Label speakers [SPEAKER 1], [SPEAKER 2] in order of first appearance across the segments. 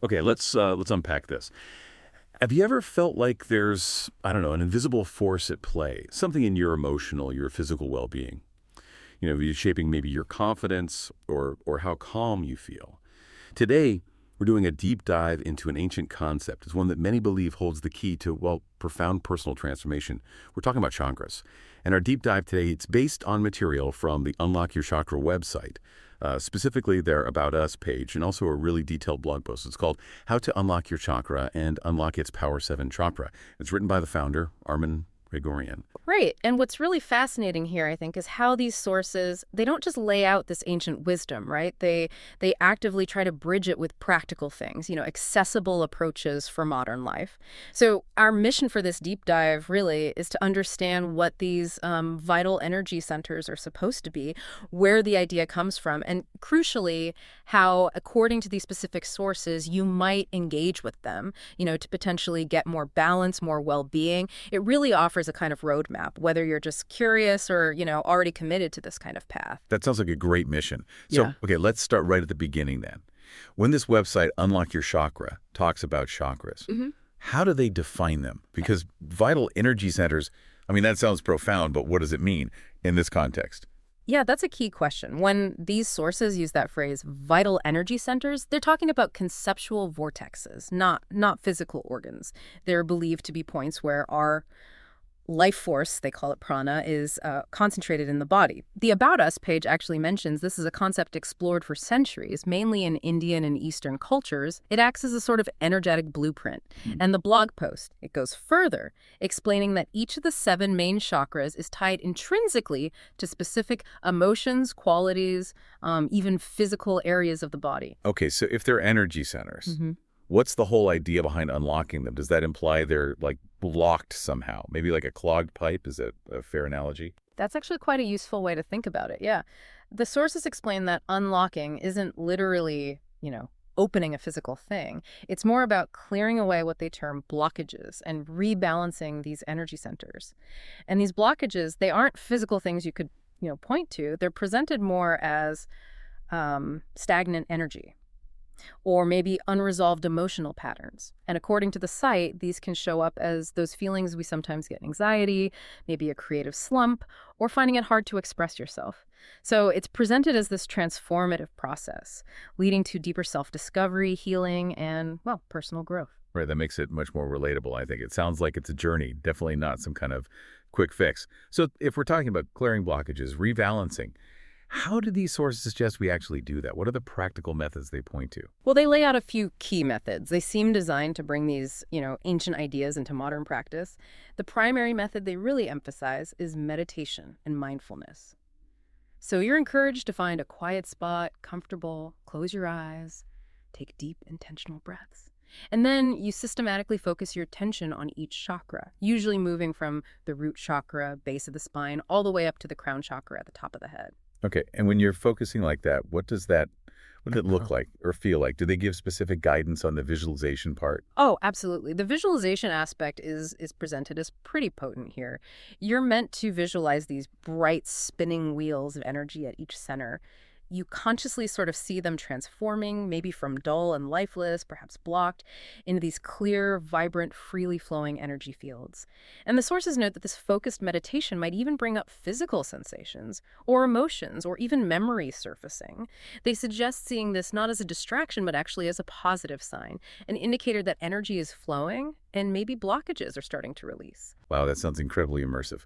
[SPEAKER 1] Okay, let's unpack this. Have you ever felt like there's, I don't know, an invisible force at play, something in your emotional, your physical well-being? Shaping maybe your confidence or how calm you feel. Today, we're doing a deep dive into an ancient concept. It's one that many believe holds the key to, well, profound personal transformation. We're talking about chakras. And our deep dive today, it's based on material from the Unlock Your Chakra website, specifically their About Us page, and also a really detailed blog post. It's called How to Unlock Your Chakra and Unlock Its Power 7 Chakra. It's written by the founder, Armin Gregorian.
[SPEAKER 2] Right. And what's really fascinating here, I think, is how these sources, they don't just lay out this ancient wisdom, right? They actively try to bridge it with practical things, accessible approaches for modern life. So our mission for this deep dive really is to understand what these vital energy centers are supposed to be, where the idea comes from, and crucially, how, according to these specific sources, you might engage with them, to potentially get more balance, more well-being. It really offers a kind of roadmap, whether you're just curious or, already committed to this kind of path.
[SPEAKER 1] That sounds like a great mission.
[SPEAKER 2] Yeah.
[SPEAKER 1] So, okay, let's start right at the beginning then. When this website, Unlock Your Chakra, talks about chakras, how do they define them? Because vital energy centers, I mean, that sounds profound, but what does it mean in this context?
[SPEAKER 2] Yeah, that's a key question. When these sources use that phrase, vital energy centers, they're talking about conceptual vortexes, not physical organs. They're believed to be points where our life force, they call it prana, is concentrated in the body. The About Us page actually mentions this is a concept explored for centuries, mainly in Indian and Eastern cultures. It acts as a sort of energetic blueprint. And the blog post, it goes further, explaining that each of the 7 main chakras is tied intrinsically to specific emotions, qualities, even physical areas of the body.
[SPEAKER 1] Okay, so if they're energy centers, what's the whole idea behind unlocking them? Does that imply they're like blocked somehow? Maybe like a clogged pipe? Is that a fair analogy?
[SPEAKER 2] That's actually quite a useful way to think about it, yeah. The sources explain that unlocking isn't literally, opening a physical thing. It's more about clearing away what they term blockages and rebalancing these energy centers. And these blockages, they aren't physical things you could, point to. They're presented more as stagnant energy, or maybe unresolved emotional patterns. And according to the site, these can show up as those feelings we sometimes get: anxiety, maybe a creative slump, or finding it hard to express yourself. So it's presented as this transformative process, leading to deeper self-discovery, healing, and, well, personal growth.
[SPEAKER 1] Right, that makes it much more relatable, I think. It sounds like it's a journey, definitely not some kind of quick fix. So if we're talking about clearing blockages, rebalancing, how do these sources suggest we actually do that? What are the practical methods they point to?
[SPEAKER 2] Well, they lay out a few key methods. They seem designed to bring these, ancient ideas into modern practice. The primary method they really emphasize is meditation and mindfulness. So you're encouraged to find a quiet spot, comfortable, close your eyes, take deep, intentional breaths. And then you systematically focus your attention on each chakra, usually moving from the root chakra, base of the spine, all the way up to the crown chakra at the top of the head.
[SPEAKER 1] Okay, and when you're focusing like that, what does it look like or feel like? Do they give specific guidance on the visualization part?
[SPEAKER 2] Oh, absolutely. The visualization aspect is presented as pretty potent here. You're meant to visualize these bright spinning wheels of energy at each center. You consciously sort of see them transforming, maybe from dull and lifeless, perhaps blocked, into these clear, vibrant, freely flowing energy fields. And the sources note that this focused meditation might even bring up physical sensations, or emotions, or even memory surfacing. They suggest seeing this not as a distraction, but actually as a positive sign, an indicator that energy is flowing and maybe blockages are starting to release.
[SPEAKER 1] Wow, that sounds incredibly immersive.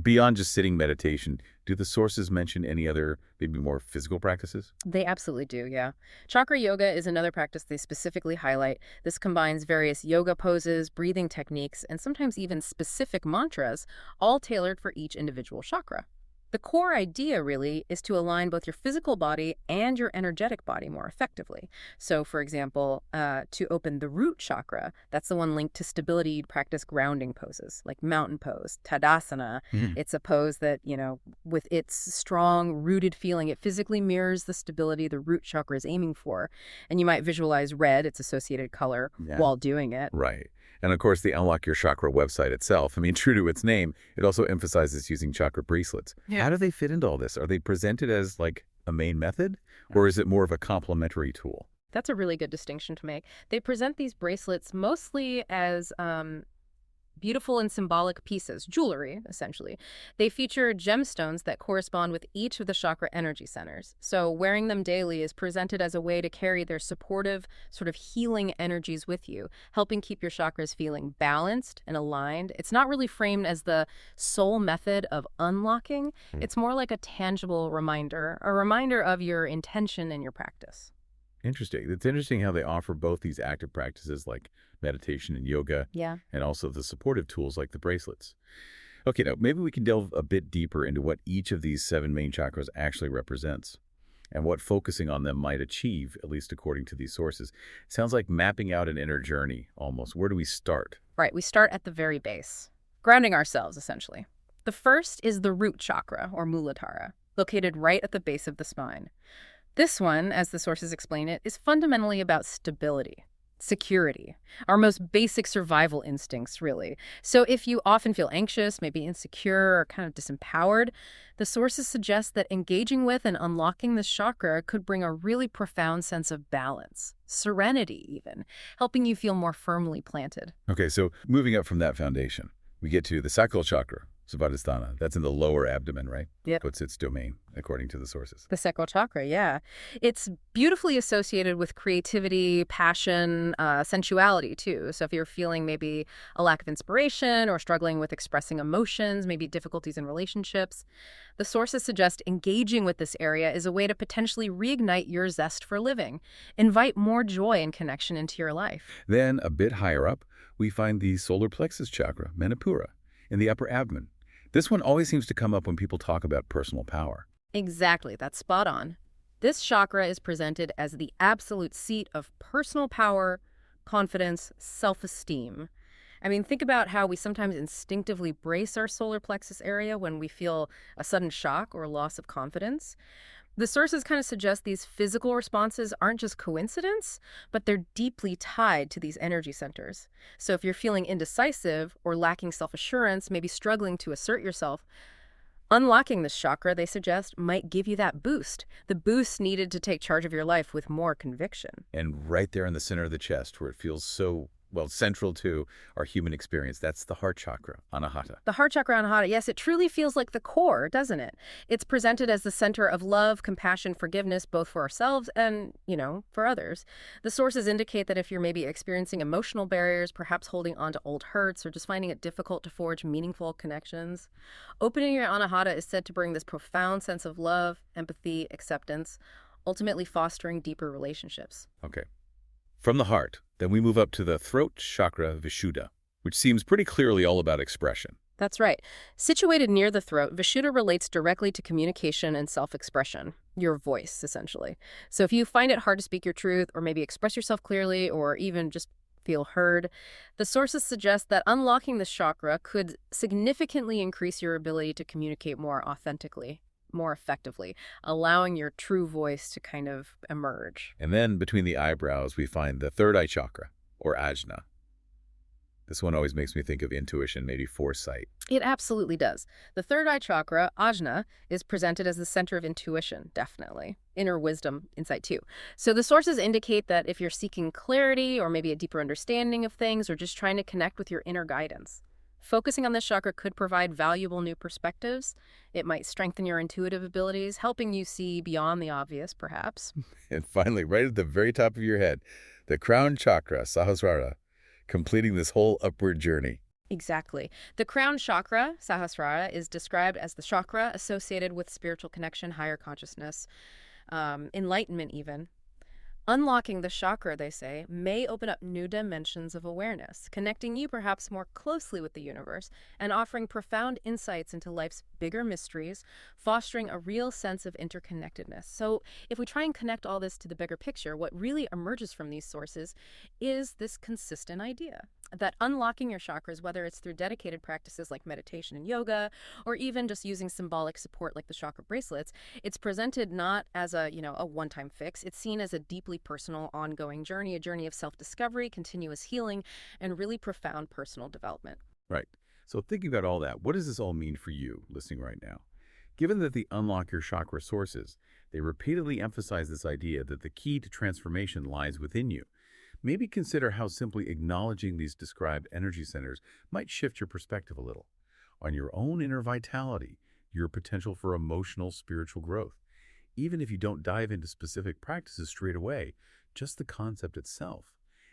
[SPEAKER 1] Beyond just sitting meditation, do the sources mention any other, maybe more physical practices?
[SPEAKER 2] They absolutely do, yeah. Chakra yoga is another practice they specifically highlight. This combines various yoga poses, breathing techniques, and sometimes even specific mantras, all tailored for each individual chakra. The core idea, really, is to align both your physical body and your energetic body more effectively. So, for example, to open the root chakra, that's the one linked to stability, you'd practice grounding poses, like mountain pose, Tadasana. It's a pose that, with its strong, rooted feeling, it physically mirrors the stability the root chakra is aiming for. And you might visualize red, its associated color, while doing it.
[SPEAKER 1] Right. And of course, the Unlock Your Chakra website itself, I mean, true to its name, it also emphasizes using chakra bracelets.
[SPEAKER 2] Yeah.
[SPEAKER 1] How do they fit into all this? Are they presented as like a main method, or is it more of a complementary tool?
[SPEAKER 2] That's a really good distinction to make. They present these bracelets mostly as beautiful and symbolic pieces, jewelry, essentially. They feature gemstones that correspond with each of the chakra energy centers. So wearing them daily is presented as a way to carry their supportive, sort of healing energies with you, helping keep your chakras feeling balanced and aligned. It's not really framed as the sole method of unlocking. It's more like a tangible reminder, a reminder of your intention in your practice.
[SPEAKER 1] Interesting. It's interesting how they offer both these active practices like meditation and yoga,
[SPEAKER 2] Yeah.
[SPEAKER 1] and also the supportive tools like the bracelets. Okay, now maybe we can delve a bit deeper into what each of these 7 main chakras actually represents and what focusing on them might achieve, at least according to these sources. Sounds like mapping out an inner journey, almost. Where do we start?
[SPEAKER 2] Right, we start at the very base, grounding ourselves, essentially. The first is the root chakra, or muladhara, located right at the base of the spine. This one, as the sources explain it, is fundamentally about stability, security, our most basic survival instincts, really. So if you often feel anxious, maybe insecure, or kind of disempowered, the sources suggest that engaging with and unlocking this chakra could bring a really profound sense of balance, serenity even, helping you feel more firmly planted.
[SPEAKER 1] Okay, so moving up from that foundation, we get to the sacral chakra, Svadhisthana. That's in the lower abdomen, right?
[SPEAKER 2] Yep.
[SPEAKER 1] What's its domain, according to the sources?
[SPEAKER 2] The sacral chakra, yeah. It's beautifully associated with creativity, passion, sensuality, too. So if you're feeling maybe a lack of inspiration or struggling with expressing emotions, maybe difficulties in relationships, the sources suggest engaging with this area is a way to potentially reignite your zest for living, invite more joy and connection into your life.
[SPEAKER 1] Then, a bit higher up, we find the solar plexus chakra, Manipura, in the upper abdomen. This one always seems to come up when people talk about personal power.
[SPEAKER 2] Exactly, that's spot on. This chakra is presented as the absolute seat of personal power, confidence, self-esteem. I mean, think about how we sometimes instinctively brace our solar plexus area when we feel a sudden shock or loss of confidence. The sources kind of suggest these physical responses aren't just coincidence, but they're deeply tied to these energy centers. So if you're feeling indecisive or lacking self-assurance, maybe struggling to assert yourself, unlocking this chakra, they suggest, might give you that boost, the boost needed to take charge of your life with more conviction.
[SPEAKER 1] And right there in the center of the chest, where it feels so, well, central to our human experience, that's the heart chakra, Anahata.
[SPEAKER 2] The heart chakra anahata, yes, it truly feels like the core, doesn't it? It's presented as the center of love, compassion, forgiveness, both for ourselves and, for others. The sources indicate that if you're maybe experiencing emotional barriers, perhaps holding on to old hurts, or just finding it difficult to forge meaningful connections, opening your anahata is said to bring this profound sense of love, empathy, acceptance, ultimately fostering deeper relationships.
[SPEAKER 1] Okay. From the heart, then we move up to the throat chakra Vishuddha, which seems pretty clearly all about expression.
[SPEAKER 2] That's right. Situated near the throat, Vishuddha relates directly to communication and self-expression, your voice, essentially. So if you find it hard to speak your truth or maybe express yourself clearly or even just feel heard, the sources suggest that unlocking this chakra could significantly increase your ability to communicate more authentically, more effectively, allowing your true voice to kind of emerge.
[SPEAKER 1] And then between the eyebrows, we find the third eye chakra, or ajna. This one always makes me think of intuition, maybe foresight.
[SPEAKER 2] It absolutely does. The third eye chakra, ajna, is presented as the center of intuition, definitely. Inner wisdom, insight too. So the sources indicate that if you're seeking clarity or maybe a deeper understanding of things or just trying to connect with your inner guidance, focusing on this chakra could provide valuable new perspectives. It might strengthen your intuitive abilities, helping you see beyond the obvious, perhaps.
[SPEAKER 1] And finally, right at the very top of your head, the crown chakra, Sahasrara, completing this whole upward journey.
[SPEAKER 2] Exactly. The crown chakra, Sahasrara, is described as the chakra associated with spiritual connection, higher consciousness, enlightenment even. Unlocking the chakra, they say, may open up new dimensions of awareness, connecting you perhaps more closely with the universe and offering profound insights into life's bigger mysteries, fostering a real sense of interconnectedness. So if we try and connect all this to the bigger picture, what really emerges from these sources is this consistent idea that unlocking your chakras, whether it's through dedicated practices like meditation and yoga, or even just using symbolic support like the chakra bracelets, it's presented not as a one-time fix. It's seen as a deeply personal, ongoing journey, a journey of self-discovery, continuous healing, and really profound personal development.
[SPEAKER 1] Right. So thinking about all that, what does this all mean for you listening right now? Given that the unlock your chakra sources, they repeatedly emphasize this idea that the key to transformation lies within you. Maybe consider how simply acknowledging these described energy centers might shift your perspective a little on your own inner vitality, your potential for emotional, spiritual growth. Even if you don't dive into specific practices straight away, just the concept itself.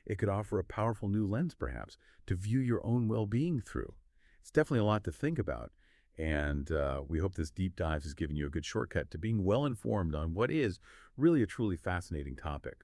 [SPEAKER 1] It could offer a powerful new lens, perhaps, to view your own well-being through. It's definitely a lot to think about, and we hope this deep dive has given you a good shortcut to being well-informed on what is really a truly fascinating topic.